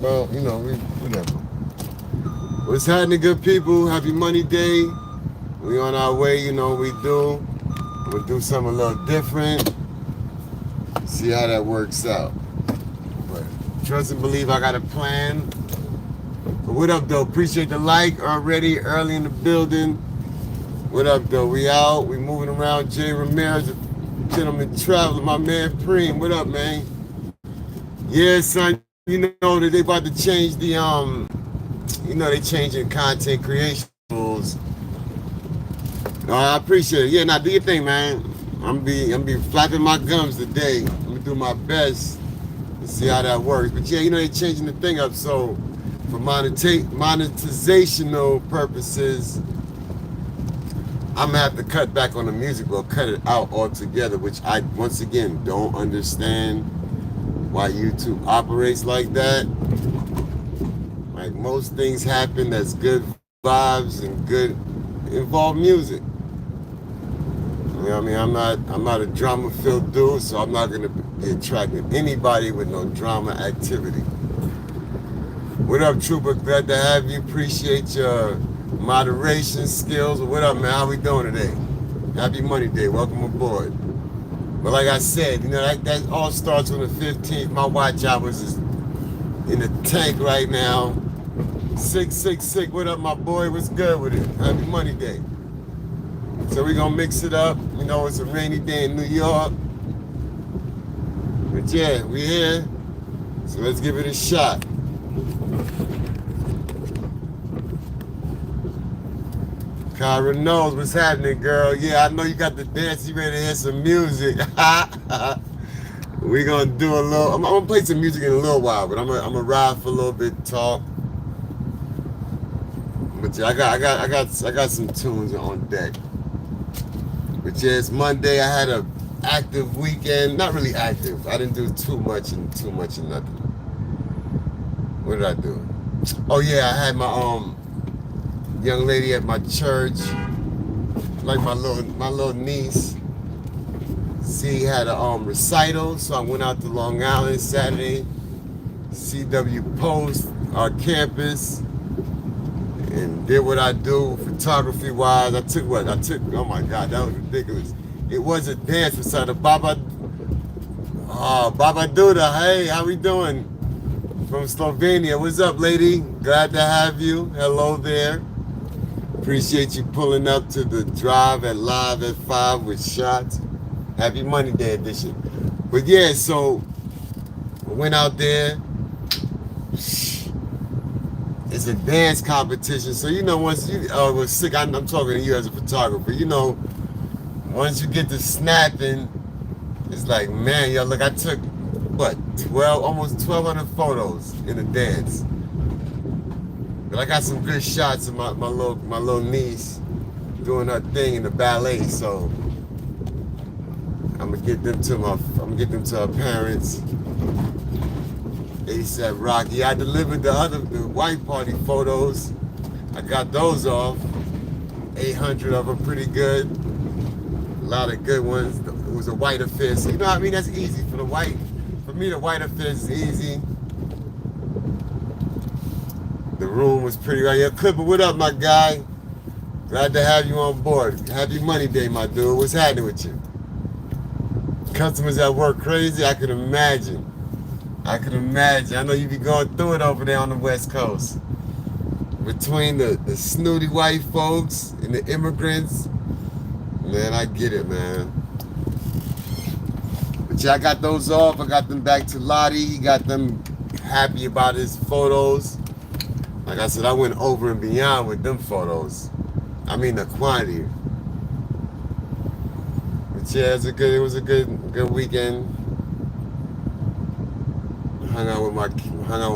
Well, whatever. What's happening, good people? Happy Money Day. We on our way, you know what we do. We'll do something a little different. See how that works out. But trust and believe I got a plan. But what up, though? Appreciate the like already, early in the building. What up, though? We out. We moving around. Jay Ramirez, gentleman traveler, my man Preem. What up, man? Yeah, son. You know that they about to change they changing content creation rules. I appreciate it. Yeah, now do your thing, man. I'm be flapping my gums today. I'm gonna do my best to see how that works. But yeah, they changing the thing up. So for monetizational purposes, I'm gonna have to cut back on the music or cut it out altogether, which I once again don't understand why YouTube operates like that. Like most things happen that's good vibes and good involve music. You know what I mean? I'm not a drama-filled dude, so I'm not gonna be attracting anybody with no drama activity. What up, Trooper? Glad to have you. Appreciate your moderation skills. What up, man? How we doing today? Happy Money Day. Welcome aboard. But like I said, that all starts on the 15th. My watch hours is in the tank right now. 666. What up, my boy? What's good with it? Happy Money Day. So we gonna mix it up. It's a rainy day in New York. But yeah, we here. So let's give it a shot. Kyra knows what's happening, girl. Yeah, I know you got the dance. You ready to hear some music? We gonna do a little. I'm gonna play some music in a little while, but I'm gonna ride for a little bit, talk. But yeah, I got some tunes on deck. But yeah, it's Monday. I had a active weekend. Not really active. I didn't do too much and nothing. What did I do? Oh yeah, I had my young lady at my church, like my little niece. She had a recital, so I went out to Long Island Saturday, CW Post, our campus, and did what I do photography wise. I took, oh my God, that was ridiculous. It was a dance recital. Baba Duda, hey, how we doing? From Slovenia. What's up, lady? Glad to have you. Hello there. Appreciate you pulling up to the drive at Live at 5 with SHOTZ. Happy Money Day edition. But yeah, so I went out there. It's a dance competition. So once you was sick, I'm talking to you as a photographer. Once you get to snapping, it's like, man, yo, look, I took almost 1,200 photos in a dance. But I got some good shots of my little niece doing her thing in the ballet. So I'm gonna get them to her parents. ASAP Rocky. I delivered the white party photos. I got those off. 800 of them, pretty good. A lot of good ones. It was a white affair. So what I mean? That's easy for the white. For me, the white affair is easy. The room was pretty right. Yeah, Clipper, what up, my guy? Glad to have you on board. Happy Money Day, my dude. What's happening with you? Customers at work crazy? I can imagine. I know you be going through it over there on the West Coast. Between the snooty white folks and the immigrants. Man, I get it, man. But yeah, I got those off. I got them back to Lottie. He got them happy about his photos. Like I said, I went over and beyond with them photos. I mean the quantity. But yeah, it was a good weekend. Hung out with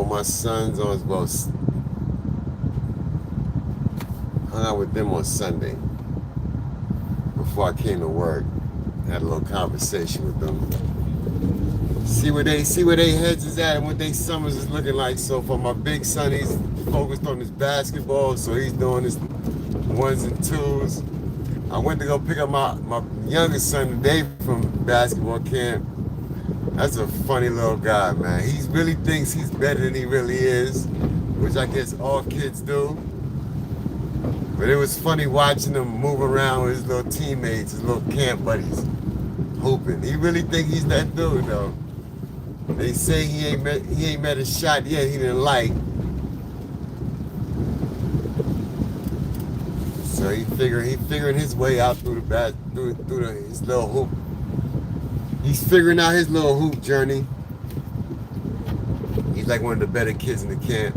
my sons on hung out with them on Sunday before I came to work. Had a little conversation with them. See where they heads is at and what they summers is looking like. So for my big son, he's focused on his basketball, so he's doing his ones and twos. I went to go pick up my youngest son today from basketball camp. That's a funny little guy, man. He really thinks he's better than he really is, which I guess all kids do. But it was funny watching him move around with his little teammates, his little camp buddies, hooping. He really think he's that dude, though. They say he ain't met a shot yet he didn't like. So he figuring his way out through his little hoop. He's figuring out his little hoop journey. He's like one of the better kids in the camp.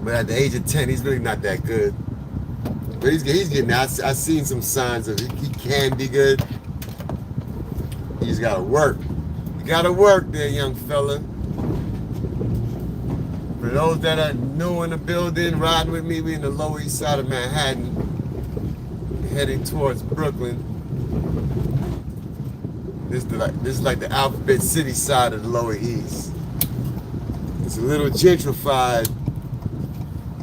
But at the age of 10, he's really not that good. But he's getting there. I've seen some signs of he can be good. You just gotta work. You gotta work there, young fella. For those that are new in the building, riding with me, we in the Lower East Side of Manhattan, heading towards Brooklyn. This is like the Alphabet City side of the Lower East. It's a little gentrified,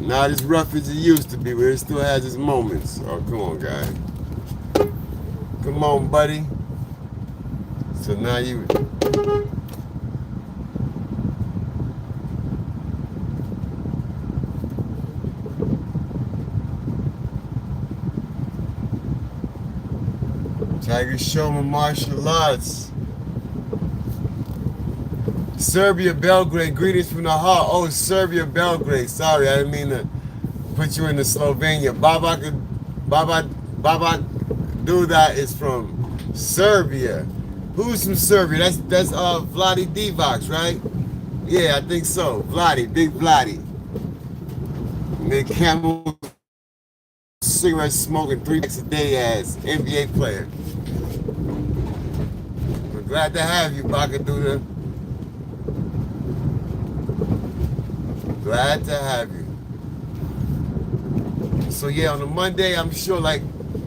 not as rough as it used to be, but it still has its moments. Oh, come on, guy. Come on, buddy. So now you... Tiger Showman martial arts. Serbia, Belgrade, greetings from the heart. Oh, Serbia, Belgrade. Sorry, I didn't mean to put you into Slovenia. Baba Duda is from Serbia. Who's from Serbia? That's Vladi Divac, right? Yeah, I think so. Vladi, big Vladi. And then Camel cigarette smoking 3 packs a day as NBA player. We're glad to have you, Baka Duda. Glad to have you. So yeah, on a Monday, I'm sure like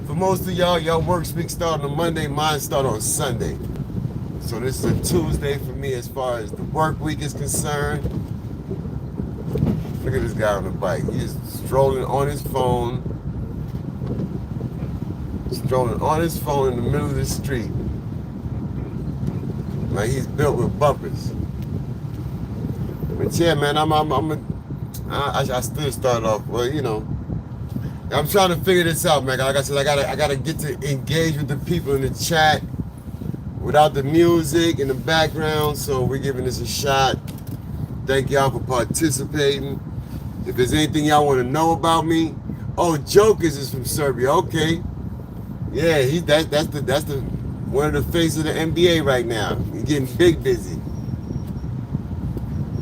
for most of y'all work week start on a Monday, mine start on Sunday. So this is a Tuesday for me as far as the work week is concerned. Look at this guy on the bike. He's strolling on his phone. Strolling on his phone in the middle of the street. Like he's built with bumpers. But yeah, man, I still start off, well, you know, I'm trying to figure this out, man. Like I said, I gotta get to engage with the people in the chat without the music in the background. So we're giving this a shot. Thank y'all for participating. If there's anything y'all want to know about me, oh, Jokers is from Serbia. Okay, yeah, that's the one of the faces of the NBA right now. He's getting big busy.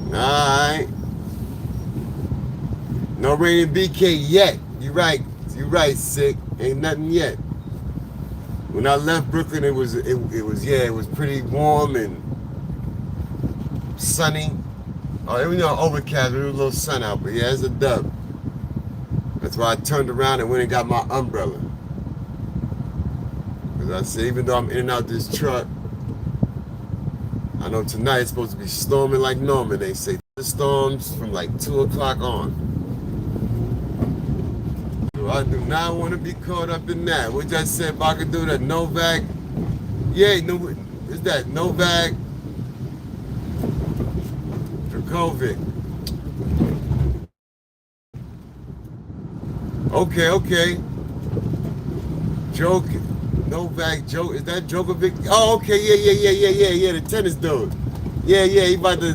All right. No rain in BK yet. You're right, Sick. Ain't nothing yet. When I left Brooklyn, it was pretty warm and sunny. Oh, it was overcast, but it was a little sun out. But yeah, it's a dub. That's why I turned around and went and got my umbrella. Because I said, even though I'm in and out this truck, I know tonight it's supposed to be storming like normal. They say the storms from like 2 o'clock on. So I do not want to be caught up in that. What I said, Baka do that Novak. Yeah, no, is that Novak Djokovic? Okay. Novak, is that Djokovic? Oh, okay, yeah, the tennis dude. Yeah, he about to,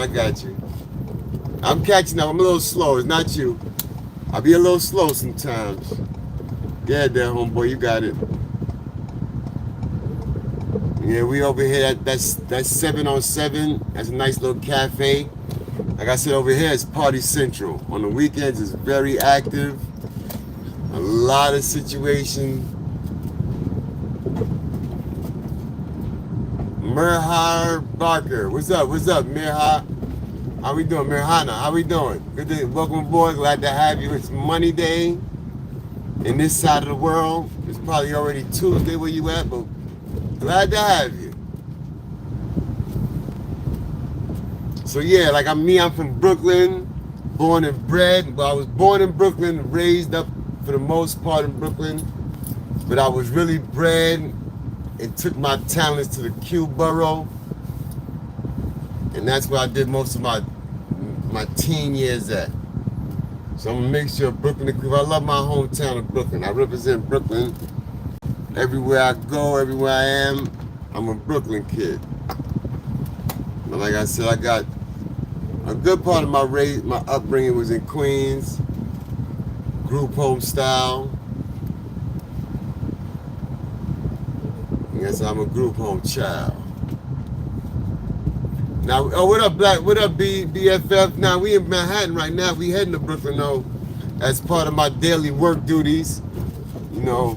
I got you. I'm catching up, I'm a little slow, it's not you. I'll be a little slow sometimes. Yeah, there, homeboy, you got it. Yeah, we over here, that's 707, that's a nice little cafe. Like I said, over here it's Party Central. On the weekends it's very active. A lot of situations. Mirhar Barker. What's up, Mirha? How we doing, Mirhana? How we doing? Good day. Welcome aboard. Glad to have you. It's Money Day in this side of the world. It's probably already Tuesday where you at, but glad to have you. So yeah, like I'm from Brooklyn, born and bred. Well, I was born in Brooklyn, raised up for the most part in Brooklyn. but I was really bred and took my talents to the Q borough, and that's where I did most of my teen years at. So I'm a mixture of Brooklyn and Cleveland. I love my hometown of Brooklyn. I represent Brooklyn everywhere I go, everywhere I am. I'm a Brooklyn kid. But like I said, I got a good part of my upbringing was in Queens, group home style. Yes, I'm a group home child. Now, oh, what up, Black? What up, BFF? Now, we in Manhattan right now. We heading to Brooklyn, though, as part of my daily work duties. You know,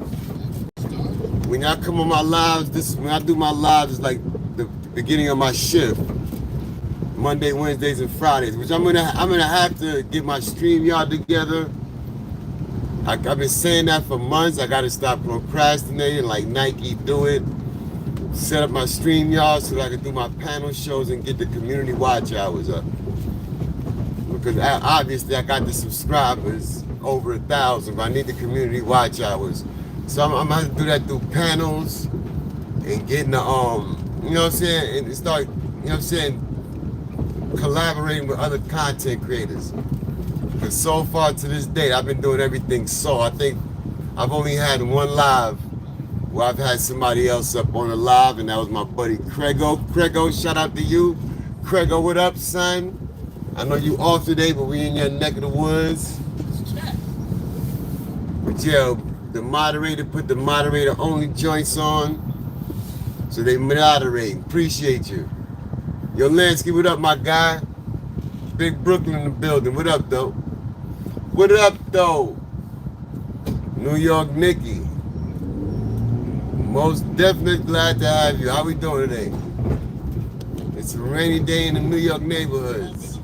when I come on my lives, when I do my lives, it's like the beginning of my shift. Monday, Wednesdays, and Fridays, which I'm gonna have to get my StreamYard together. I've been saying that for months. I gotta stop procrastinating like Nike do it. Set up my StreamYard so that I can do my panel shows and get the community watch hours up. Because obviously I got the subscribers over 1,000, but I need the community watch hours. So I'm gonna have to do that through panels and getting the you know what I'm saying, and start, you know what I'm saying, collaborating with other content creators. But so far to this date, I've been doing everything solo. I think I've only had one live where I've had somebody else up on the live, and that was my buddy Craigo. Craigo, shout out to you. Craigo, what up, son? I know you off today, but we in your neck of the woods. But yeah, the moderator put the moderator only joints on, so they moderate. Appreciate you. Yo, Lansky, what up, my guy? Big Brooklyn in the building. What up, though? What up, though? New York Nikki. Most definitely glad to have you. How we doing today? It's a rainy day in the New York neighborhoods.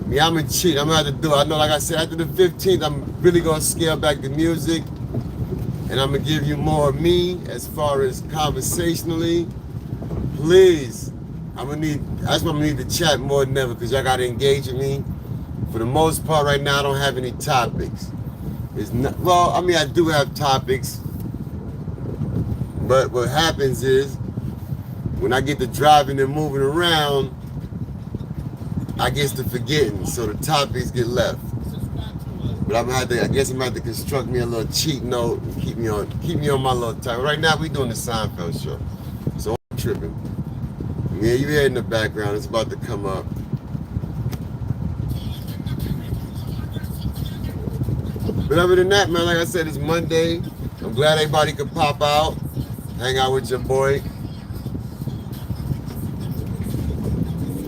Yeah, I'm a cheat. I'm gonna have to do it. I know, like I said, after the 15th, I'm really gonna scale back the music, and I'm gonna give you more of me as far as conversationally. Please, that's why I'm gonna need to chat more than ever, because y'all gotta engage with me. For the most part right now, I don't have any topics. It's not, well, I mean, I do have topics, but what happens is, when I get to driving and moving around, I get to forgetting, so the topics get left. But I guess I'm gonna have to construct me a little cheat note and keep me on my little time. Right now, we doing the Seinfeld show, so I'm tripping. Yeah, you hear it in the background. It's about to come up. But other than that, man, like I said, it's Monday. I'm glad everybody could pop out, hang out with your boy.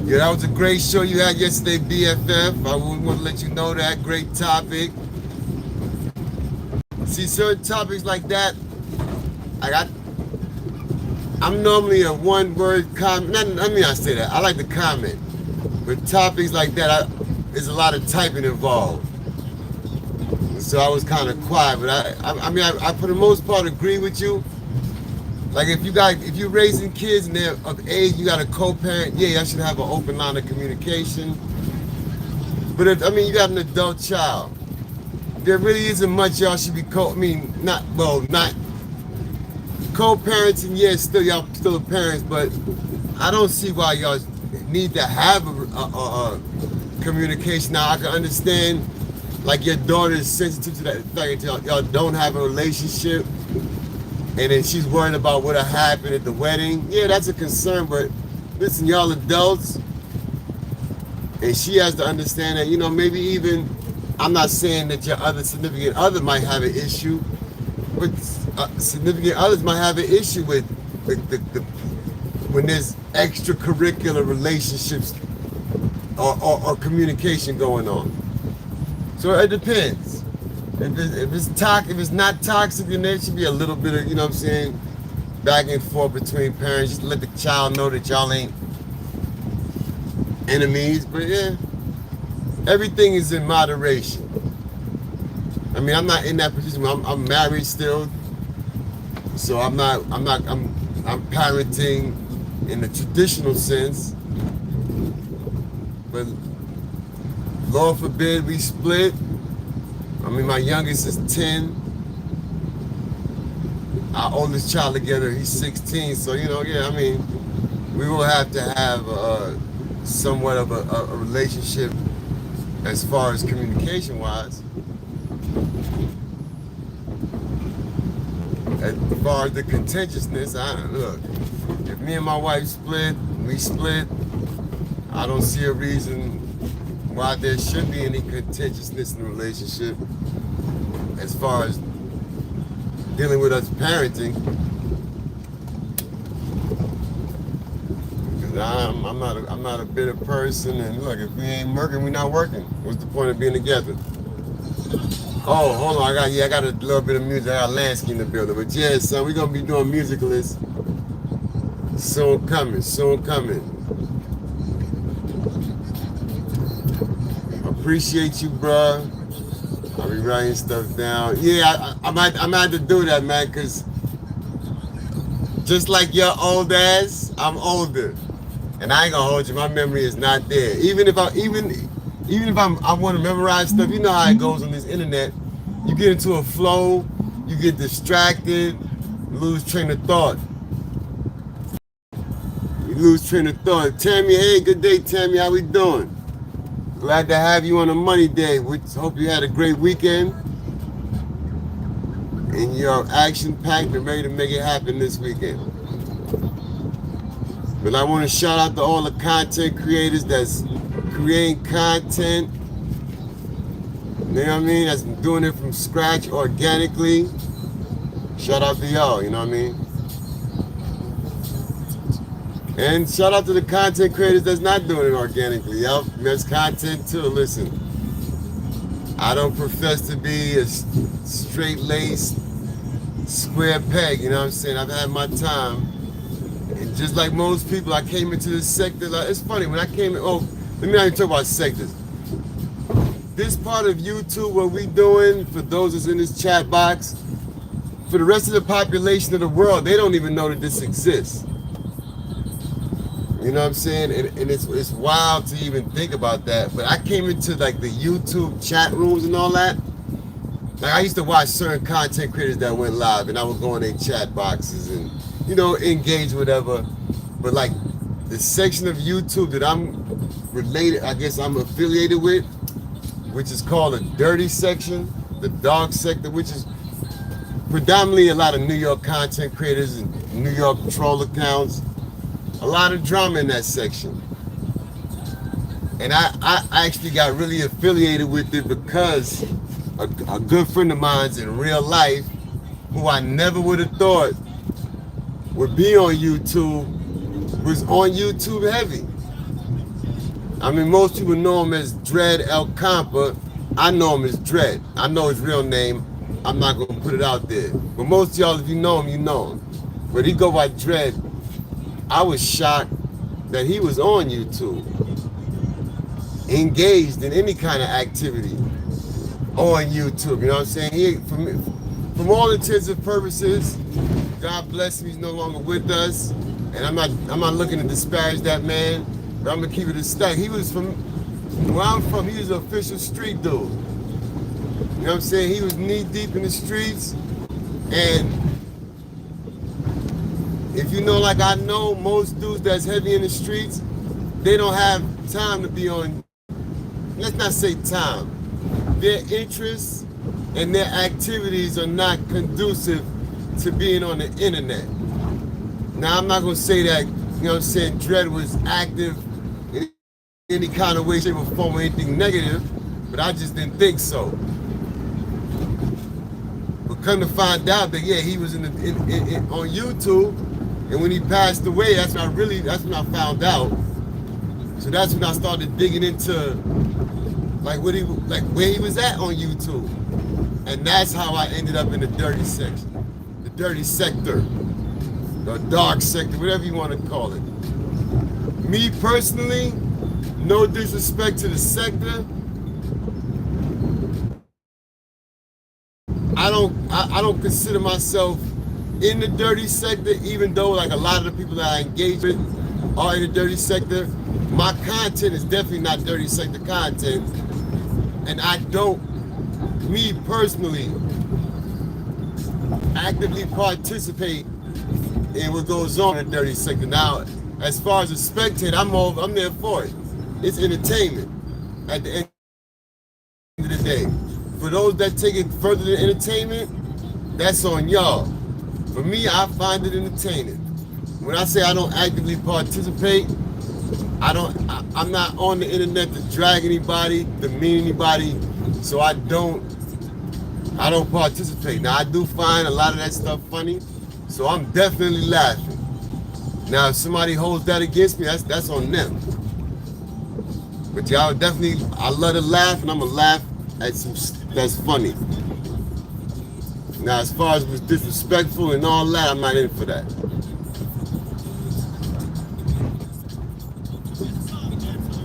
Yeah, that was a great show you had yesterday, BFF. I want to let you know that. Great topic. See, certain topics like that, I'm normally a one-word comment. I say that. I like to comment. But topics like that, there's a lot of typing involved. So I was kind of quiet, but I for the most part agree with you. Like if you're raising kids and they're of age, you got a co-parent, yeah, I should have an open line of communication. But you got an adult child, there really isn't much y'all should be not co-parenting, yeah, y'all still parents, but I don't see why y'all need to have a communication. Now I can understand, like, your daughter is sensitive to that fact that y'all don't have a relationship, and then she's worried about what'll happen at the wedding. Yeah, that's a concern, but listen, y'all adults, and she has to understand that, maybe even, I'm not saying that your other significant other might have an issue, but significant others might have an issue with when there's extracurricular relationships or communication going on. So it depends. If it's not toxic, then there should be a little bit of, back and forth between parents. Just let the child know that y'all ain't enemies. But yeah, everything is in moderation. I'm not in that position. I'm married still, so I'm parenting in the traditional sense. But Lord forbid we split, I mean, my youngest is 10. Our oldest child together, he's 16. So, you know, yeah, I mean, we will have to have somewhat of a relationship as far as communication-wise. As far as the contentiousness, look, if me and my wife split, we split, I don't see a reason why there should be any contentiousness in the relationship as far as dealing with us parenting. Because I'm not a bitter person, and look, if we ain't working, we not working. What's the point of being together? Oh, hold on, I got a little bit of music. I got Lansky in the building. But yeah, son, we're gonna be doing musicalists. Soon coming, soon coming. Appreciate you, bruh. I'll be writing stuff down. Yeah, I might have to do that, man, because just like your old ass, I'm older. And I ain't gonna hold you, my memory is not there. Even if I want to memorize stuff, you know how it goes on this internet. You get into a flow, you get distracted, you lose train of thought. You lose train of thought. Tammy, hey, good day, Tammy, how we doing? Glad to have you on a Money Day. We hope you had a great weekend. And you're action-packed and ready to make it happen this weekend. But I want to shout out to all the content creators that's creating content. You know what I mean? That's doing it from scratch organically. Shout out to y'all, you know what I mean? And shout out to the content creators that's not doing it organically. Y'all, there's content too. Listen, I don't profess to be a straight-laced square peg, you know what I'm saying? I've had my time. And just like most people, I came into this sector. Like, it's funny, when I came in, let me not even talk about sectors. This part of YouTube, what we doing, for those that's in this chat box, for the rest of the population of the world, they don't even know that this exists. You know what I'm saying? And it's wild to even think about that. But I came into like the YouTube chat rooms and all that. Like I used to watch certain content creators that went live, and I would go in their chat boxes and, you know, engage whatever. But like the section of YouTube that I'm related, I guess I'm affiliated with, which is called the dirty section, the dog sector, which is predominantly a lot of New York content creators and New York troll accounts. A lot of drama in that section. And I actually got really affiliated with it because a good friend of mine's in real life, who I never would have thought would be on YouTube, was on YouTube heavy. I mean, most people know him as Dread El Compa. I know him as Dread. I know his real name. I'm not going to put it out there. But most of y'all, if you know him, you know him. But he go by Dread. I was shocked that he was on YouTube, engaged in any kind of activity on YouTube. You know what I'm saying? He, from all intents and purposes, God bless him, he's no longer with us. And I'm not looking to disparage that man, but I'm gonna keep it a stack. He was from where I'm from. He was an official street dude. You know what I'm saying? He was knee deep in the streets, and if you know, like I know, most dudes that's heavy in the streets, they don't have time to be on, let's not say time. Their interests and their activities are not conducive to being on the internet. Now, I'm not going to say that, you know what I'm saying, Dread was active in any kind of way, shape, or form, or anything negative, but I just didn't think so. But come to find out that, yeah, he was on YouTube. And when he passed away, that's when I found out. So that's when I started digging into like where he was at on YouTube. And that's how I ended up in the dirty section. The dirty sector. The dark sector, whatever you want to call it. Me personally, no disrespect to the sector, I don't consider myself in the dirty sector, even though like a lot of the people that I engage with are in the dirty sector. My content is definitely not dirty sector content, and I don't me personally actively participate in what goes on in the dirty sector. Now, as far as a spectator, I'm there for it. It's entertainment at the end of the day. For those that take it further than entertainment, that's on y'all. For me, I find it entertaining. When I say I don't actively participate, I'm not on the internet to drag anybody, demean anybody, so I don't participate. Now, I do find a lot of that stuff funny, so I'm definitely laughing. Now, if somebody holds that against me, that's on them. But y'all definitely, I love to laugh, and I'm gonna laugh at some that's funny. Now, as far as was disrespectful and all that, I'm not in for that.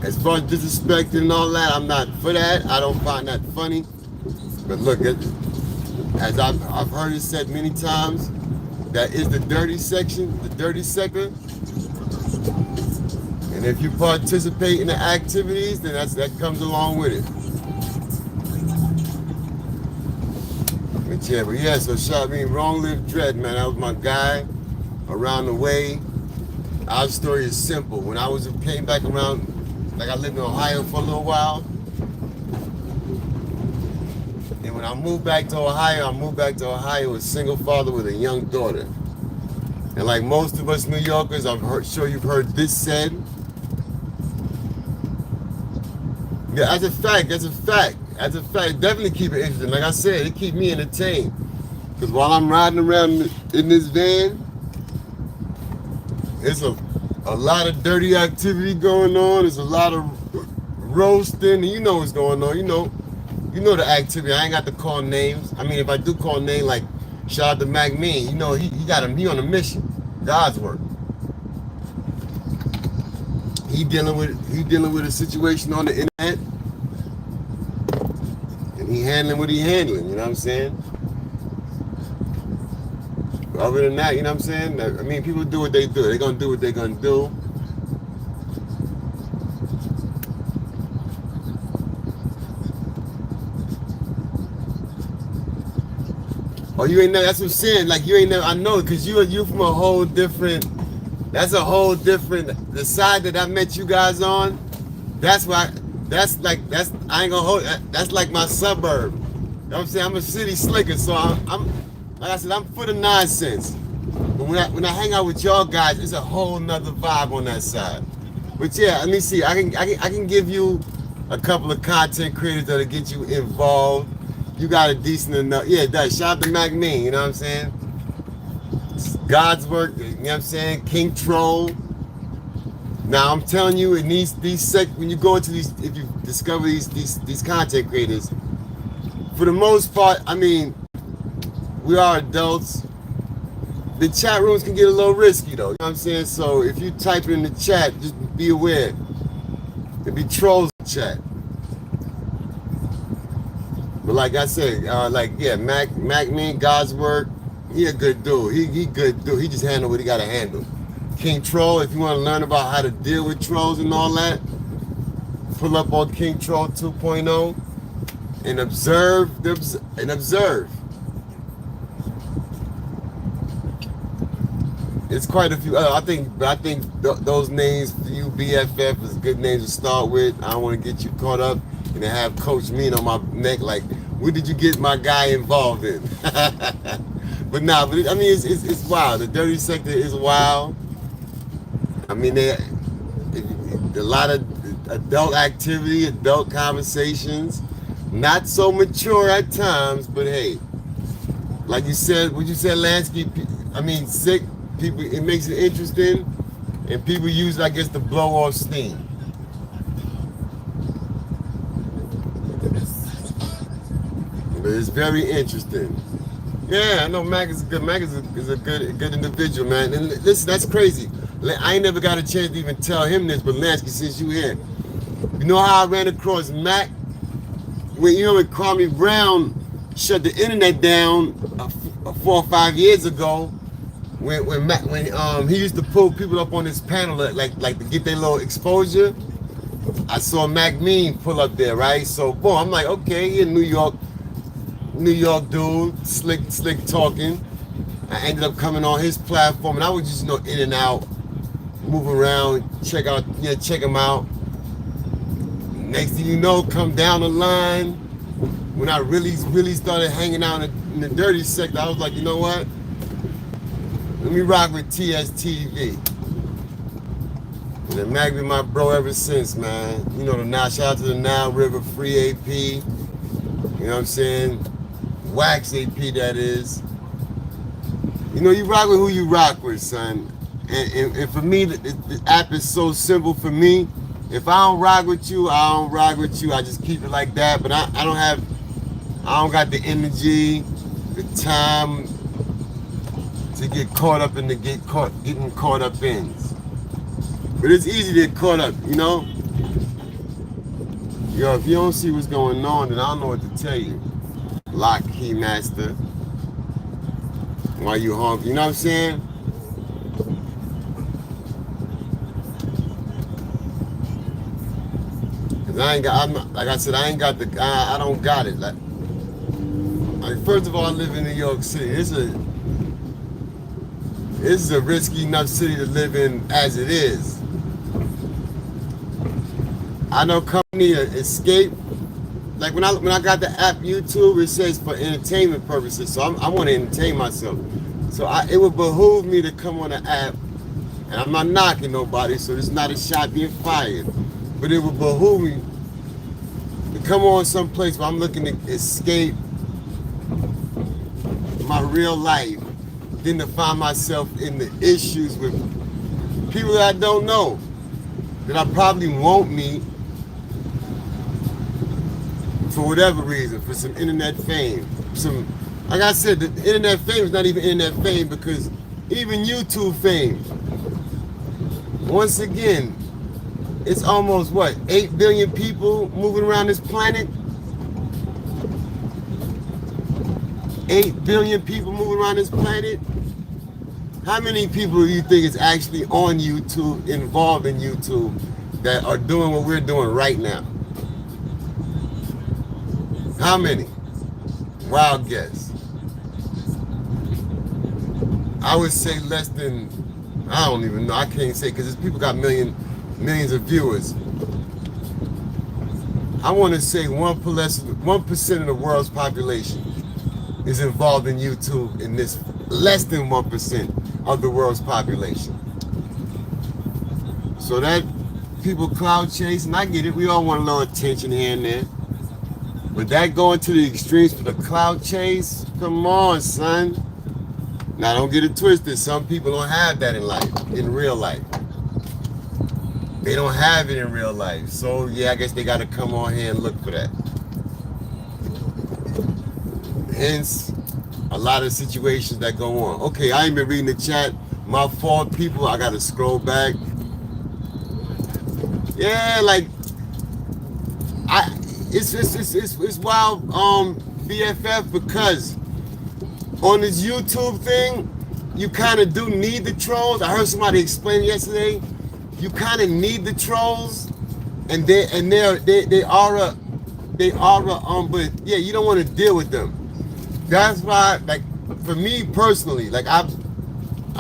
As far as disrespecting and all that, I'm not for that. I don't find that funny. But look, as I've heard it said many times, that is the dirty section, the dirty sector. And if you participate in the activities, then that comes along with it. But yeah, so Wrong Live Dread, man, that was my guy around the way. Our story is simple. When I came back around, like I lived in Ohio for a little while. And when I moved back to Ohio a single father with a young daughter. And like most of us New Yorkers, sure you've heard this said. Yeah, that's a fact. Definitely keep it interesting. Like I said, it keep me entertained. Because while I'm riding around in this van, it's a lot of dirty activity going on. There's a lot of roasting. And you know what's going on. You know the activity. I ain't got to call names. I mean, if I do call names, like shout out to Mac Mean, you know he on a mission. God's work. He dealing with a situation on the internet, and he handling what he handling. You know what I'm saying? Other than that, you know what I'm saying? I mean, people do what they do. They're gonna do what they're gonna do. Oh, you ain't never, that's what I'm saying. Like, you ain't never, I know, because you from a whole different, that's a whole different, the side that I met you guys on, that's why, I ain't gonna hold, that's like my suburb. You know what I'm saying? I'm a city slicker, so I'm like I said, I'm for the nonsense. But when I hang out with y'all guys, it's a whole nother vibe on that side. But yeah, let me see, I can give you a couple of content creators that'll get you involved. You got a decent enough, yeah, it does. Shout out to Mac Mean, you know what I'm saying? It's God's work, you know what I'm saying? King Troll. Now I'm telling you, in when you go into these, if you discover these content creators, for the most part, I mean, we are adults. The chat rooms can get a little risky though, you know what I'm saying? So if you type it in the chat, just be aware. There'll be trolls in the chat. But like I said, Mac Mean, God's work, he a good dude. He good dude. He just handle what he got to handle. King Troll, if you want to learn about how to deal with trolls and all that, pull up on King Troll 2.0 and observe. It's quite a few. I think those names for you, BFF, is good names to start with. I don't want to get you caught up and then have Coach Mean on my neck like, what did you get my guy involved in? But I mean, it's wild. The dirty sector is wild. I mean, a lot of adult activity, adult conversations, not so mature at times, but hey, like you said, what you said, Lansky, I mean, sick people, it makes it interesting, and people use it, I guess, to blow off steam. But it's very interesting. Yeah, I know Mac is good. Mac is a good individual, man. And listen, that's crazy. I ain't never got a chance to even tell him this, but Lansky, since you here, you know how I ran across Mac? When Kwame Brown shut the internet down 4 or 5 years ago, when he used to pull people up on his panel like to get their little exposure. I saw Mac Mean pull up there, right? So boom, I'm like, okay, he in New York. New York dude, slick talking. I ended up coming on his platform, and I was just, you know, in and out, move around, check him out. Next thing you know, come down the line. When I really started hanging out in the dirty sector, I was like, you know what? Let me rock with TSTV. And the Mag been my bro ever since, man. You know, the Nile, shout out to the Nile River, Free AP. You know what I'm saying? Wax AP, that is. You know, you rock with who you rock with, son. And for me, the app is so simple for me. If I don't rock with you, I don't rock with you. I just keep it like that. But I don't got the energy, the time to get caught up in getting caught up in. But it's easy to get caught up, you know? Yo, if you don't see what's going on, then I don't know what to tell you. Lock key master. Why you honk? You know what I'm saying? Cause I don't got it. Like, first of all, I live in New York City. This is a risky enough city to live in as it is. I know company escape. Like when I got the app YouTube, it says for entertainment purposes. So I want to entertain myself. So it would behoove me to come on the app, and I'm not knocking nobody, so this is not a shot being fired. But it would behoove me to come on someplace where I'm looking to escape my real life, than to find myself in the issues with people that I don't know, that I probably won't meet for whatever reason, for some internet fame. Like I said, the internet fame is not even internet fame, because even YouTube fame, once again, it's almost, 8 billion people moving around this planet? 8 billion people moving around this planet? How many people do you think is actually on YouTube, involved in YouTube, that are doing what we're doing right now? How many? Wild guess. I would say less than, I don't even know, I can't say, because people got millions of viewers. I want to say 1% of the world's population is involved in YouTube, in this less than 1% of the world's population. So that people cloud chase, and I get it, we all want a little attention here and there. But that going to the extremes for the cloud chase, come on, son. Now don't get it twisted. Some people don't have that in life, in real life. They don't have it in real life. So yeah, I guess they got to come on here and look for that. Hence, a lot of situations that go on. Okay, I ain't been reading the chat. My fault, people. I got to scroll back. Yeah, like, it's wild, BFF, because on this YouTube thing, you kind of do need the trolls. I heard somebody explain yesterday. You kind of need the trolls, and they are but yeah, you don't want to deal with them. That's why, like, for me personally, like, I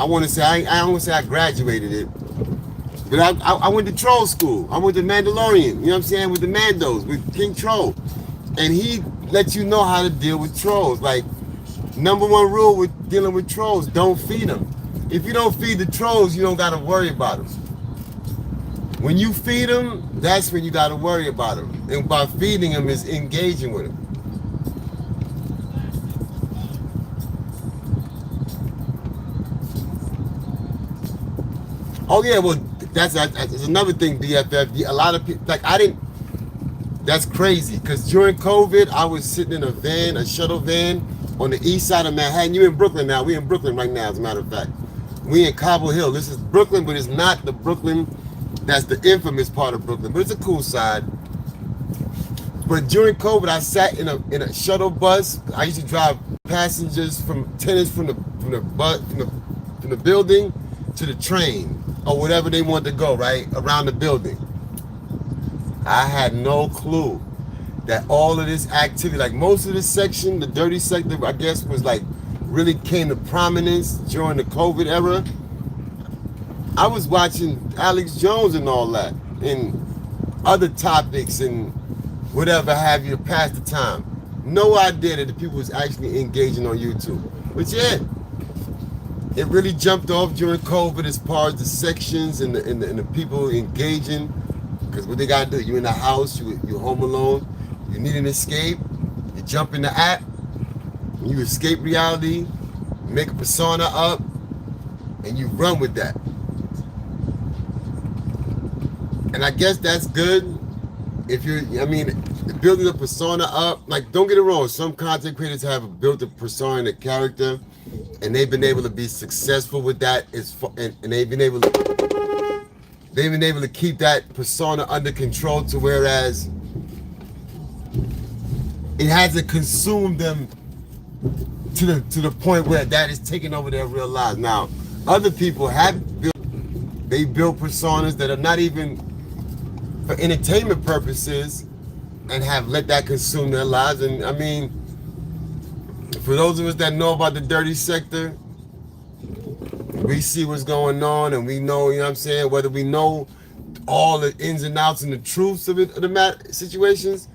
want to say I don't want to say I graduated it, but I went to troll school. I went to Mandalorian, you know what I'm saying, with the Mandos, with King Troll, and he lets you know how to deal with trolls. Like, number one rule with dealing with trolls: don't feed them. If you don't feed the trolls, you don't got to worry about them. When you feed them, that's when you got to worry about them. And by feeding them is engaging with them. Oh yeah, well that's another thing, BFF. A lot of people, like, that's crazy, because during COVID, I was sitting in a shuttle van on the east side of Manhattan. You in Brooklyn now. We in Brooklyn right now, as a matter of fact. We in Cobble Hill. This is Brooklyn, but it's not the Brooklyn that's the infamous part of Brooklyn, but it's a cool side. But during COVID, I sat in a shuttle bus. I used to drive passengers from the building to the train, or whatever they wanted to go, right, around the building. I had no clue that all of this activity, like most of this section, the dirty sector, I guess, was like really came to prominence during the COVID era. I was watching Alex Jones and all that, and other topics and whatever have you to pass the time. No idea that the people was actually engaging on YouTube. But yeah, it really jumped off during COVID as far as the sections and the people engaging. Because what they gotta do, you in the house, you home alone, you need an escape, you jump in the app, you escape reality, make a persona up, and you run with that. And I guess that's good if you're, I mean, building a persona up, like, don't get it wrong, some content creators have built a persona and a character, and they've been able to be successful with that, and they've been able to keep that persona under control to whereas it hasn't consumed them to the point where that is taking over their real lives. Now, other people have built personas that are not even for entertainment purposes and have let that consume their lives. And I mean, for those of us that know about the dirty sector, we see what's going on and we know, you know what I'm saying, whether we know all the ins and outs and the truths of it, of the situations,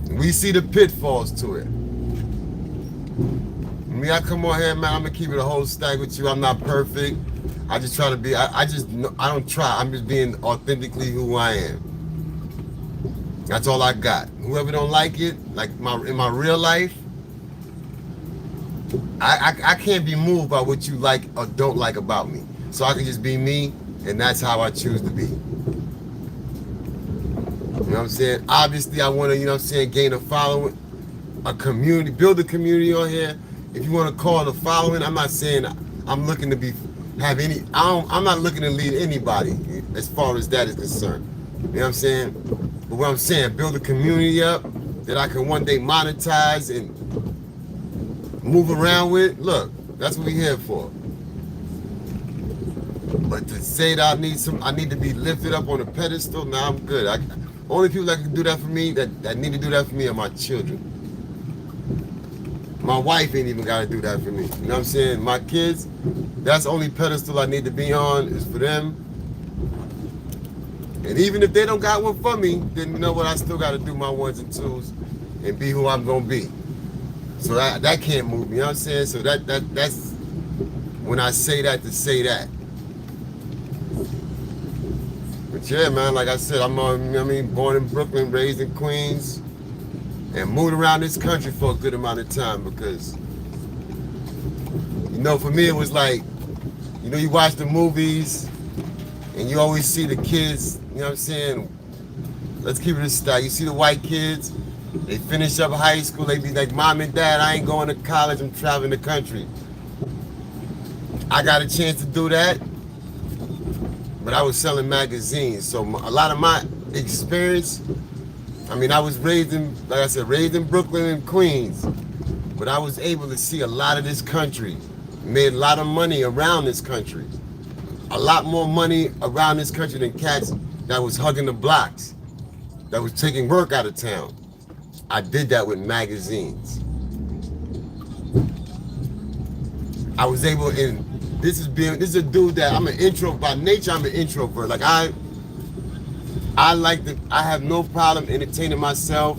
we see the pitfalls to it. I mean, I come on here, man, I'm gonna keep it a whole stack with you. I'm not perfect. I just try to be, I don't try. I'm just being authentically who I am. That's all I got. Whoever don't like it, like in my real life, I can't be moved by what you like or don't like about me. So I can just be me, and that's how I choose to be. You know what I'm saying? Obviously, I want to, you know what I'm saying, gain a following, a community, build a community on here. If you want to call it a following, I'm not saying I'm looking to I'm not looking to lead anybody as far as that is concerned. You know what I'm saying? But what I'm saying, build a community up that I can one day monetize and move around with. Look, that's what we're here for. But to say that I need to be lifted up on a pedestal, nah, I'm good. Only people that can do that for me, that need to do that for me, are my children. My wife ain't even got to do that for me. You know what I'm saying? My kids, that's the only pedestal I need to be on, is for them. And even if they don't got one for me, then you know what? I still got to do my ones and twos and be who I'm going to be. So that can't move me. You know what I'm saying? So that's when I say that, to say that. But yeah, man, like I said, I'm born in Brooklyn, raised in Queens, and moved around this country for a good amount of time because, you know, for me it was like, you know, you watch the movies and you always see the kids, you know what I'm saying? Let's keep it a style. You see the white kids, they finish up high school, they be like, Mom and Dad, I ain't going to college, I'm traveling the country. I got a chance to do that, but I was selling magazines. So a lot of my experience, I mean, I was raised in, like I said, raised in Brooklyn and Queens, but I was able to see a lot of this country, made a lot of money around this country, a lot more money around this country than cats that was hugging the blocks, that was taking work out of town. I did that with magazines. I was able, and this is a dude that I'm an introvert by nature. I'm an introvert. Like I have no problem entertaining myself,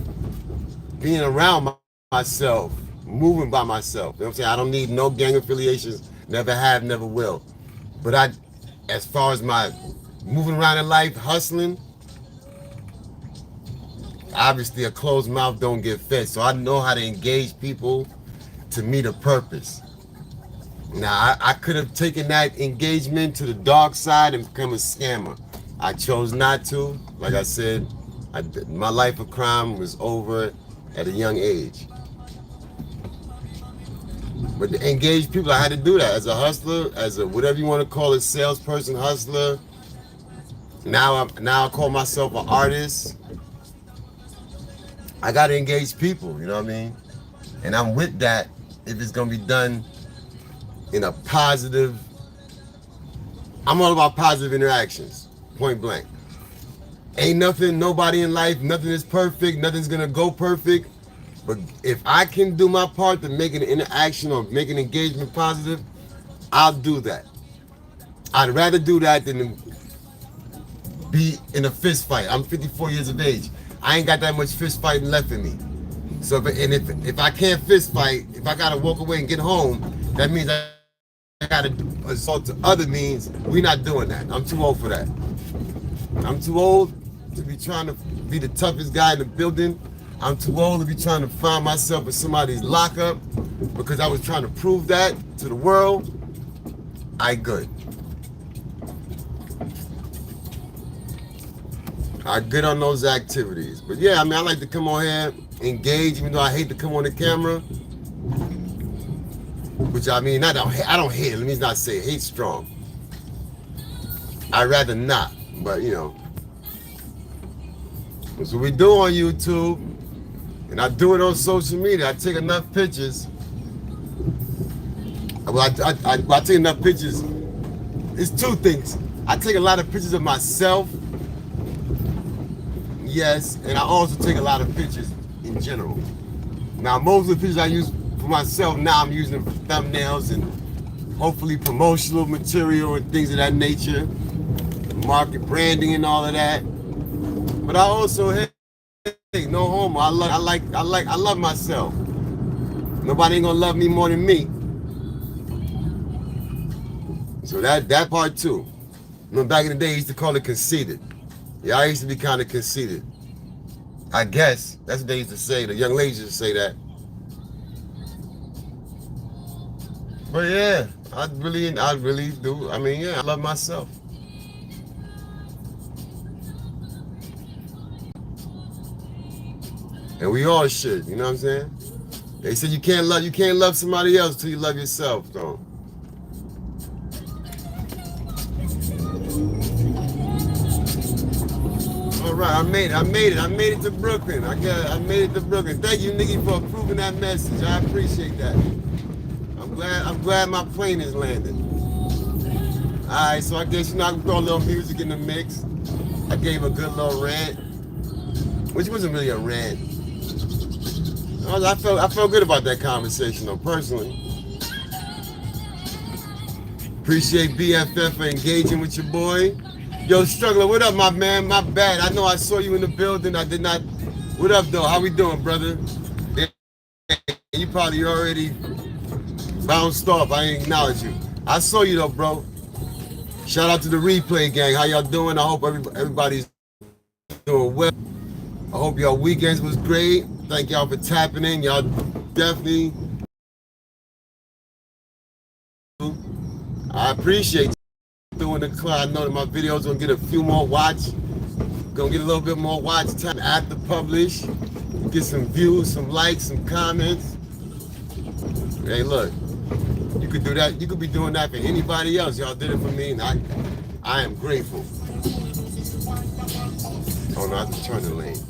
being around myself, moving by myself. You know what I'm saying? I don't need no gang affiliations, never have, never will. But as far as my moving around in life, hustling, obviously a closed mouth don't get fed. So I know how to engage people to meet a purpose. Now, I could have taken that engagement to the dark side and become a scammer. I chose not to. Like I said, my life of crime was over at a young age. But to engage people, I had to do that as a hustler, as a whatever you want to call it, salesperson, hustler. Now I call myself an artist. I got to engage people, you know what I mean? And I'm with that if it's going to be done in a positive, I'm all about positive interactions, point blank. Ain't nothing, nobody in life, nothing is perfect, nothing's gonna go perfect. But if I can do my part to make an interaction or make an engagement positive, I'll do that. I'd rather do that than be in a fist fight. I'm 54 years of age. I ain't got that much fist fighting left in me. So if I can't fist fight, if I gotta walk away and get home, that means I gotta assault to other means. We're not doing that. I'm too old for that. I'm too old to be trying to be the toughest guy in the building. I'm too old to be trying to find myself in somebody's lockup because I was trying to prove that to the world. I good. I good on those activities. But yeah, I mean, I like to come on here, engage, even though I hate to come on the camera. Which I mean, I don't hate it. Let me not say hate strong. I'd rather not, but you know. That's what we do on YouTube. And I do it on social media. I take enough pictures. Well, I take enough pictures. It's two things. I take a lot of pictures of myself. Yes, and I also take a lot of pictures in general. Now, most of the pictures I use for myself now, I'm using them for thumbnails and hopefully promotional material and things of that nature, market branding and all of that. But I also, hey, no homo. I love myself. Nobody ain't gonna love me more than me. So that part too. You know, back in the day, I used to call it conceited. Yeah, I used to be kind of conceited. I guess that's what they used to say. The young ladies used to say that. But yeah, I really do. I mean, yeah, I love myself. And we all should, you know what I'm saying? They said you can't love somebody else till you love yourself, though. All right, I made it to Brooklyn. I made it to Brooklyn. Thank you, Nikki, for approving that message. I appreciate that. I'm glad my plane is landing. All right, so I guess I can throw a little music in the mix. I gave a good little rant, which wasn't really a rant. I felt good about that conversation, though, personally. Appreciate BFF for engaging with your boy. Yo, Struggler, what up, my man? My bad. I know I saw you in the building. I did not. What up, though? How we doing, brother? You probably already bounced off. I didn't acknowledge you. I saw you, though, bro. Shout out to the replay gang. How y'all doing? I hope everybody's doing well. I hope y'all weekends was great. Thank y'all for tapping in. Y'all definitely. I appreciate you doing the club. I know that my videos gonna get a few more watch. Gonna get a little bit more watch time after publish. Get some views, some likes, some comments. Hey, look, you could do that. You could be doing that for anybody else. Y'all did it for me, and I am grateful. Oh no, I have to turn the lane.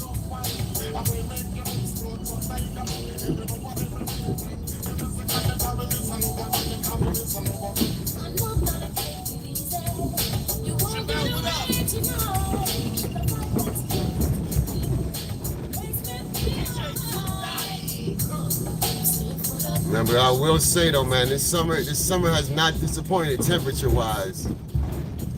Remember, I will say though, man, this summer has not disappointed temperature-wise.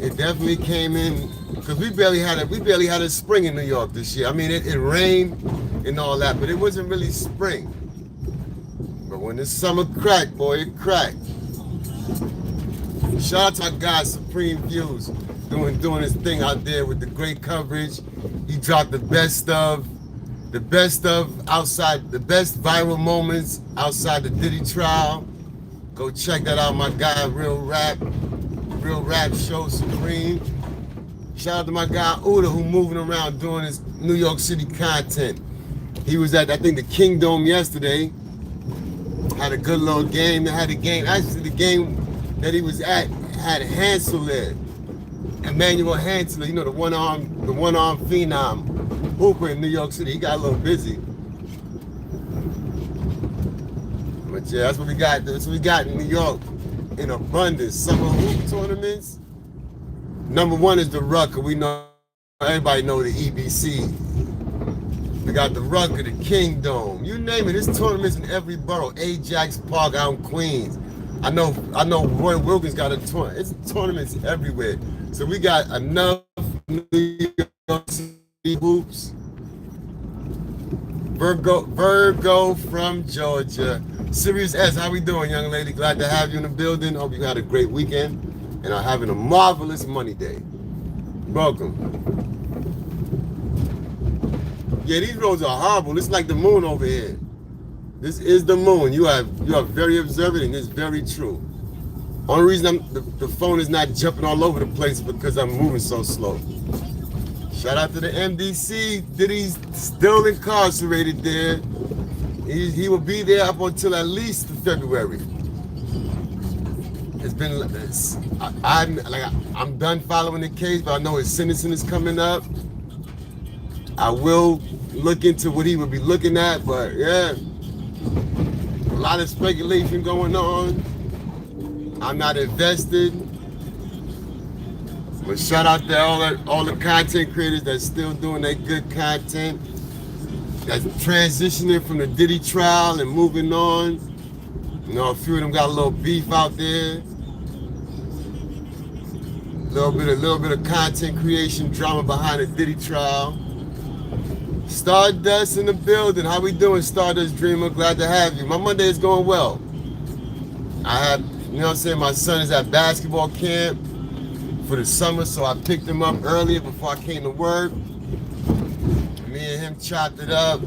It definitely came in because we barely had a spring in New York this year. I mean, it rained and all that, but it wasn't really spring. But when this summer cracked, boy, it cracked. Shout out to my guy Supreme Views doing his thing out there with the great coverage. He dropped the best of outside, the best viral moments outside the Diddy trial. Go check that out, my guy, Real Rap Show Supreme. Shout out to my guy Uda, who moving around doing his New York City content. He was at, I think, the Kingdom yesterday. Had a good little game. They had a game. Actually, the game that he was at had Hansel there. Emmanuel Hansel, you know, the one-armed phenom hooper in New York City. He got a little busy. But yeah, that's what we got. That's what we got in New York in abundance. Summer hoop tournaments. Number one is the Rucker. We know everybody know the EBC. We got the Rucker, the Kingdom. You name it. There's tournaments in every borough. Ajax Park out in Queens. I know Roy Wilkins got a tournament. It's tournaments everywhere. So we got enough New York City hoops. Virgo from Georgia. Sirius S, how we doing, young lady? Glad to have you in the building. Hope you had a great weekend and are having a marvelous money day. Welcome. Yeah, these roads are horrible. It's like the moon over here. This is the moon. You are very observant, and it's very true. Only reason the phone is not jumping all over the place because I'm moving so slow. Shout out to the MDC. Diddy's still incarcerated there. He will be there up until at least February. It's been, I'm done following the case, but I know his sentencing is coming up. I will look into what he would be looking at, but yeah, a lot of speculation going on. I'm not invested. But shout out to all the content creators that's still doing their good content, that's transitioning from the Diddy trial and moving on. You know, a few of them got a little beef out there. A little bit of content creation drama behind the Diddy trial. Stardust in the building. How we doing, Stardust Dreamer? Glad to have you. My Monday is going well. I have, you know what I'm saying, my son is at basketball camp for the summer, so I picked him up earlier before I came to work. Me and him chopped it up.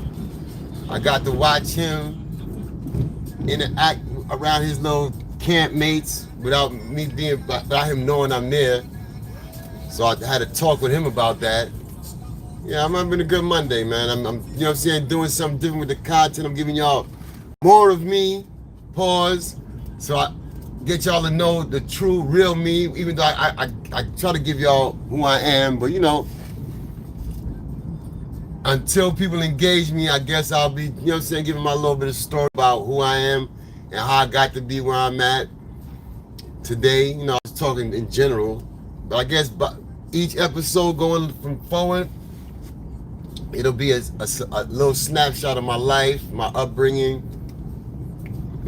I got to watch him interact around his little camp mates without him knowing I'm there. So I had to talk with him about that. Yeah, I'm having a good Monday, man. I'm you know what I'm saying, doing something different with the content. I'm giving y'all more of me, pause, so I get y'all to know the true, real me, even though I try to give y'all who I am, but you know, until people engage me, I guess I'll be, you know what I'm saying, giving my little bit of story about who I am and how I got to be where I'm at today. You know, I was talking in general, but I guess each episode going from forward, it'll be a little snapshot of my life, my upbringing,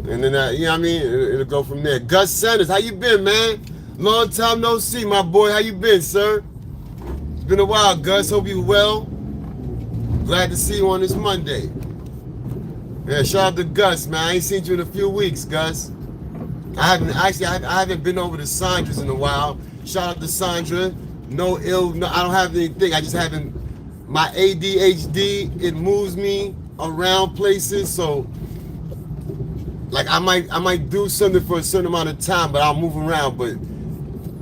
and then, you know what I mean? It'll go from there. Gus Sanders, how you been, man? Long time no see, my boy. How you been, sir? It's been a while, Gus. Hope you well. Glad to see you on this Monday. Yeah, shout out to Gus, man. I ain't seen you in a few weeks, Gus. I haven't been over to Sandra's in a while. Shout out to Sandra. No, I don't have anything. I just haven't. My ADHD, it moves me around places, so like I might do something for a certain amount of time, but I'll move around. But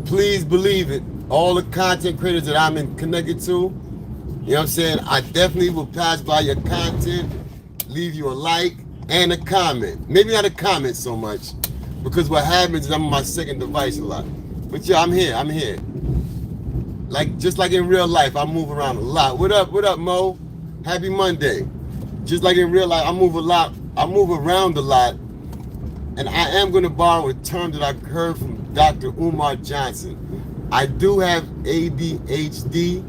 please believe it, all the content creators that I'm connected to, you know what I'm saying, I definitely will pass by your content, leave you a like and a comment. Maybe not a comment so much, because what happens is I'm on my second device a lot. But yeah, I'm here. Like, just like in real life, I move around a lot. What up, Mo? Happy Monday. Just like in real life, I move around a lot. And I am going to borrow a term that I heard from Dr. Umar Johnson. I do have ADHD,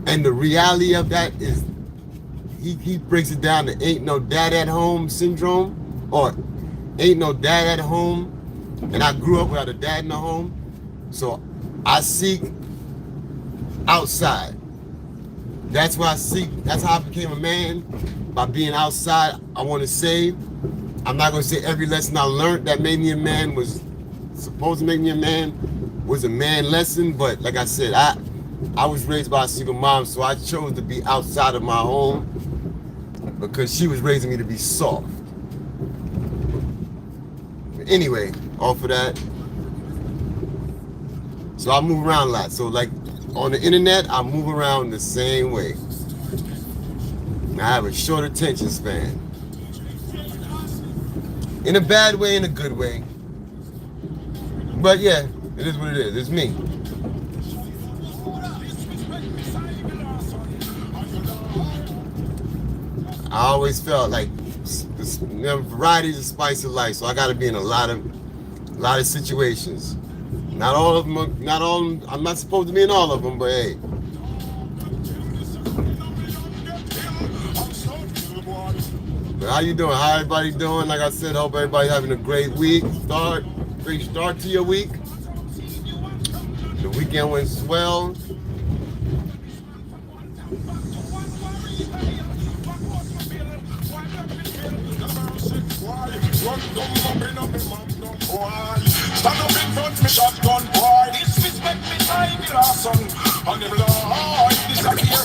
and the reality of that is he breaks it down to ain't no dad at home syndrome, or ain't no dad at home, and I grew up without a dad in the home, so I seek outside. That's how I became a man, by being outside. I want to say, I'm not going to say every lesson I learned that made me a man was supposed to make me a man was a man lesson, but like I said, I was raised by a single mom, so I chose to be outside of my home because she was raising me to be soft. Anyway, off of that, so I move around a lot. So like on the internet, I move around the same way. I have a short attention span. In a bad way, in a good way. But yeah, it is what it is. It's me. I always felt like variety is the spice of life, so I got to be in a lot of situations. Not all of them. I'm not supposed to be in all of them, but hey, How you doing? How everybody doing? Like I said, hope everybody having a great week. Great start to your week. The weekend went swell. Stand up in front, me shotgun boy. Disrespect me, time, you lost son. On the blood, disappear.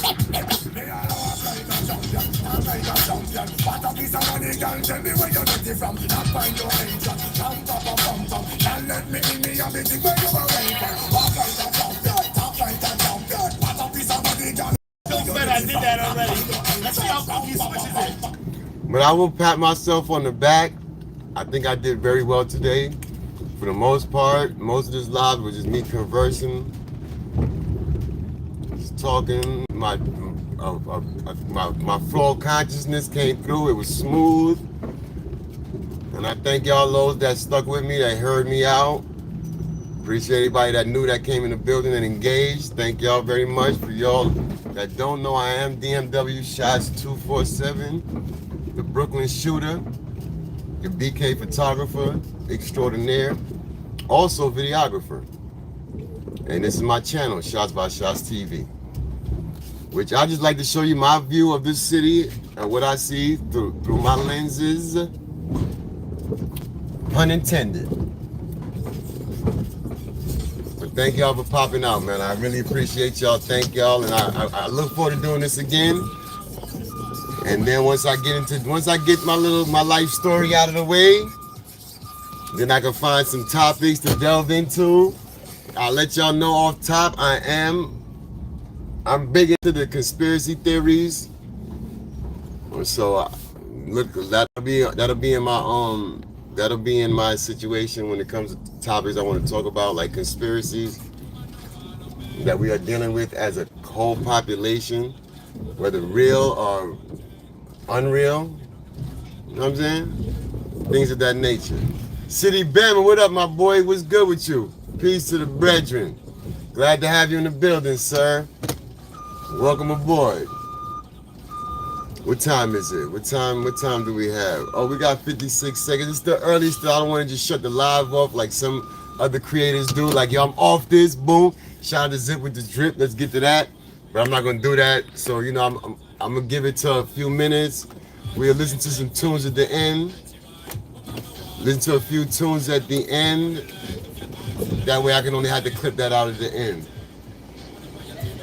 Me a champion. What a piece of money, girl. Tell me where you get it from. Not find your angel. Jump, pam. Can't let me in me a meeting where you are waiting for. Top fighter, champion. What a piece of money, girl. I did that already. Let's see how quick he switches it. But I will pat myself on the back. I think I did very well today. For the most part, most of this live was just me conversing, just talking. My flow of consciousness came through. It was smooth, and I thank y'all those that stuck with me, that heard me out. Appreciate everybody that knew that came in the building and engaged. Thank y'all very much. For y'all that don't know, I am DMW SHOTZ 247, the Brooklyn shooter, the BK photographer extraordinaire, also videographer. And this is my channel, SHOTZ by SHOTZ TV, which I just like to show you my view of this city and what I see through my lenses, pun intended. But thank y'all for popping out, man. I really appreciate y'all. Thank y'all, and I look forward to doing this again. And then once I get my life story out of the way, then I can find some topics to delve into. I'll let y'all know off top, I'm big into the conspiracy theories. So look, that'll be in my situation when it comes to topics I want to talk about, like conspiracies that we are dealing with as a whole population, whether real or unreal. You know what I'm saying? Things of that nature. City Bama, what up, my boy? What's good with you? Peace to the brethren. Glad to have you in the building, sir. Welcome aboard. What time is it? What time do we have? Oh, we got 56 seconds. It's the earliest. I don't want to just shut the live off like some other creators do. Like, yo, I'm off this, boom. Shout out to Zip with the drip. Let's get to that. But I'm not going to do that. So, you know, I'm going to give it to a few minutes. We'll listen to some tunes at the end. Listen to a few tunes at the end. That way I can only have to clip that out at the end.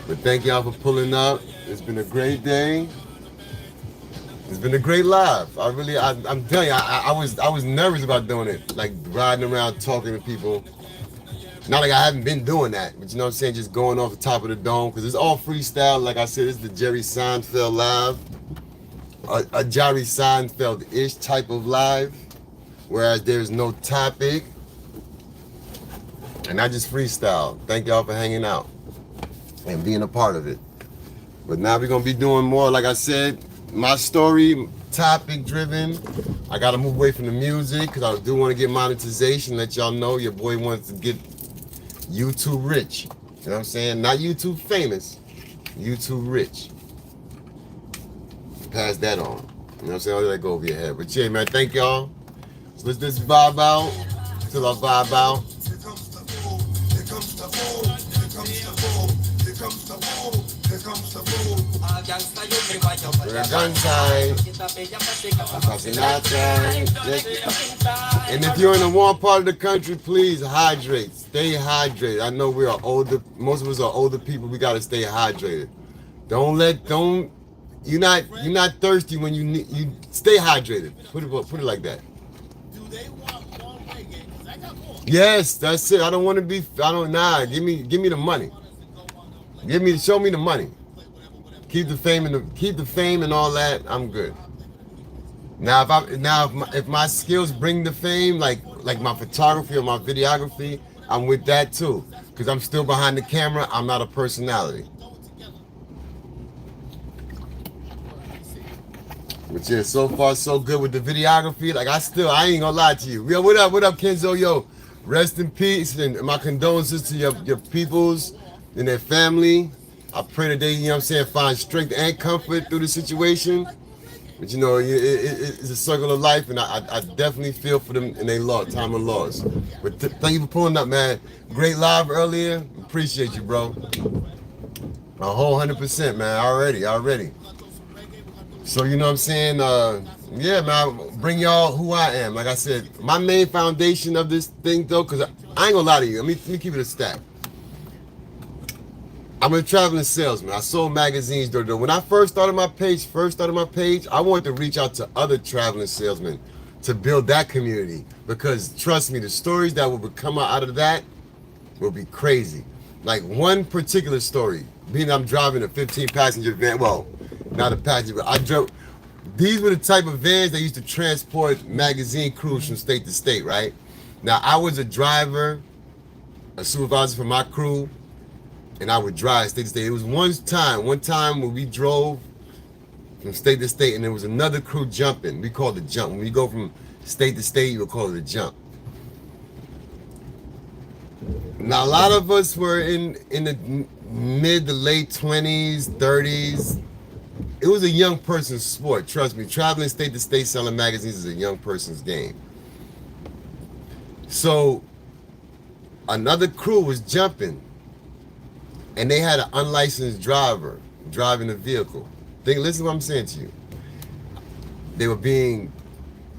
But thank y'all for pulling up. It's been a great day. It's been a great live. I'm telling you, I was nervous about doing it. Like riding around talking to people. Not like I haven't been doing that, but you know what I'm saying? Just going off the top of the dome. Because it's all freestyle. Like I said, it's the Jerry Seinfeld live. A Jerry Seinfeld-ish type of live. Whereas there's no topic. And I just freestyle. Thank y'all for hanging out and being a part of it. But now we're going to be doing more, like I said, my story, topic driven. I got to move away from the music because I do want to get monetization. Let y'all know your boy wants to get YouTube rich. You know what I'm saying? Not YouTube famous, YouTube rich. Pass that on. You know what I'm saying? I'll let that go over your head. But yeah, man, thank y'all. So let's just vibe out till I vibe out. And if you're in a warm part of the country, please hydrate. Stay hydrated. I know we are older. Most of us are older people. We gotta stay hydrated. You're not thirsty when you stay hydrated. Put it like that. Yes, that's it. I don't want to be. Give me the money. Show me the money. Keep the fame and all that. I'm good. Now, if my skills bring the fame, like my photography or my videography, I'm with that too. Because I'm still behind the camera. I'm not a personality. But yeah, so far so good with the videography. Like I ain't gonna lie to you. Yo, what up, Kenzo? Yo, rest in peace and my condolences to your peoples and their family. I pray that they, you know what I'm saying, find strength and comfort through the situation. But you know, it's a circle of life, and I definitely feel for them in their time of loss. But thank you for pulling up, man. Great live earlier. Appreciate you, bro. A whole 100%, man. Already. So you know what I'm saying? Yeah, man. I'll bring y'all who I am. Like I said, my main foundation of this thing, though, because I ain't gonna lie to you. Let me keep it a stack. I'm a traveling salesman. I sold magazines door to door. When I first started my page, I wanted to reach out to other traveling salesmen to build that community. Because trust me, the stories that will come out of that will be crazy. Like one particular story, being I'm driving a 15 passenger van. Well, not a passenger, but I drove. These were the type of vans that used to transport magazine crews from state to state, right? Now I was a driver, a supervisor for my crew, and I would drive state to state. It was one time when we drove from state to state, and there was another crew jumping. We called it jump. When you go from state to state, you would call it a jump. Now, a lot of us were in the mid to late 20s, 30s. It was a young person's sport. Trust me, traveling state to state selling magazines is a young person's game. So, another crew was jumping. And they had an unlicensed driver driving the vehicle. Listen to what I'm saying to you. They were being,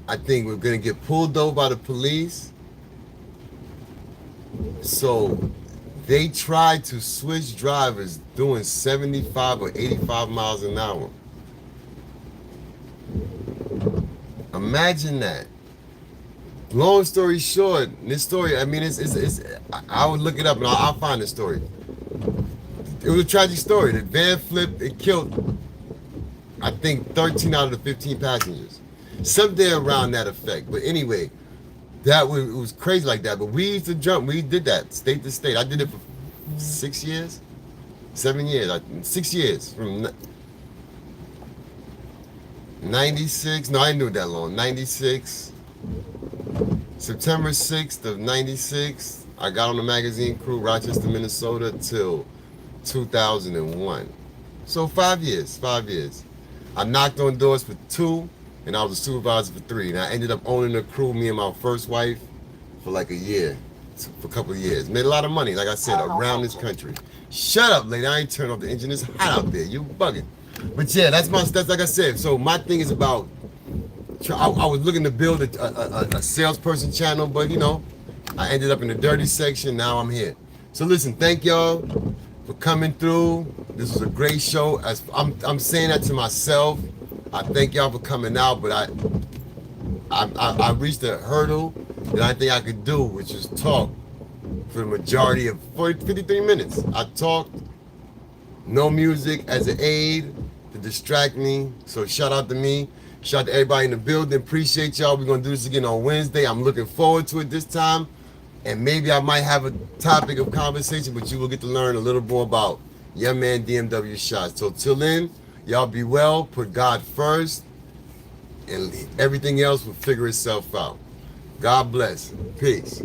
I think, we're gonna get pulled over by the police. So they tried to switch drivers doing 75 or 85 miles an hour. Imagine that. Long story short, this story, I mean, I would look it up and I'll find the story. It was a tragic story. The van flipped, it killed, I think, 13 out of the 15 passengers. Something around that effect. But anyway, it was crazy like that. But we used to jump. We did that state to state. I did it for 6 years, 7 years, 6 years. From 96, no, I didn't do it that long. 96, September 6th of 96, I got on the magazine crew, Rochester, Minnesota, till 2001. So 5 years. I knocked on doors for 2, and I was a supervisor for 3. And I ended up owning the crew, me and my first wife, for like a year, for a couple of years. Made a lot of money, like I said, around this country. Shut up, lady. I ain't turned off the engine. It's hot out there. You bugging. But yeah, that's like I said. So my thing is about, I was looking to build a salesperson channel, but you know, I ended up in the dirty section. Now I'm here. So listen, thank y'all for coming through. This was a great show. As I'm saying that to myself. I thank y'all for coming out, but I reached a hurdle that I think I could do, which is talk for the majority of 53 minutes. I talked, no music as an aid to distract me. So shout out to me. Shout out to everybody in the building. Appreciate y'all. We're gonna do this again on Wednesday. I'm looking forward to it this time. And maybe I might have a topic of conversation, but you will get to learn a little more about your man DMW SHOTZ. So till then, y'all be well, put God first, and everything else will figure itself out. God bless. Peace.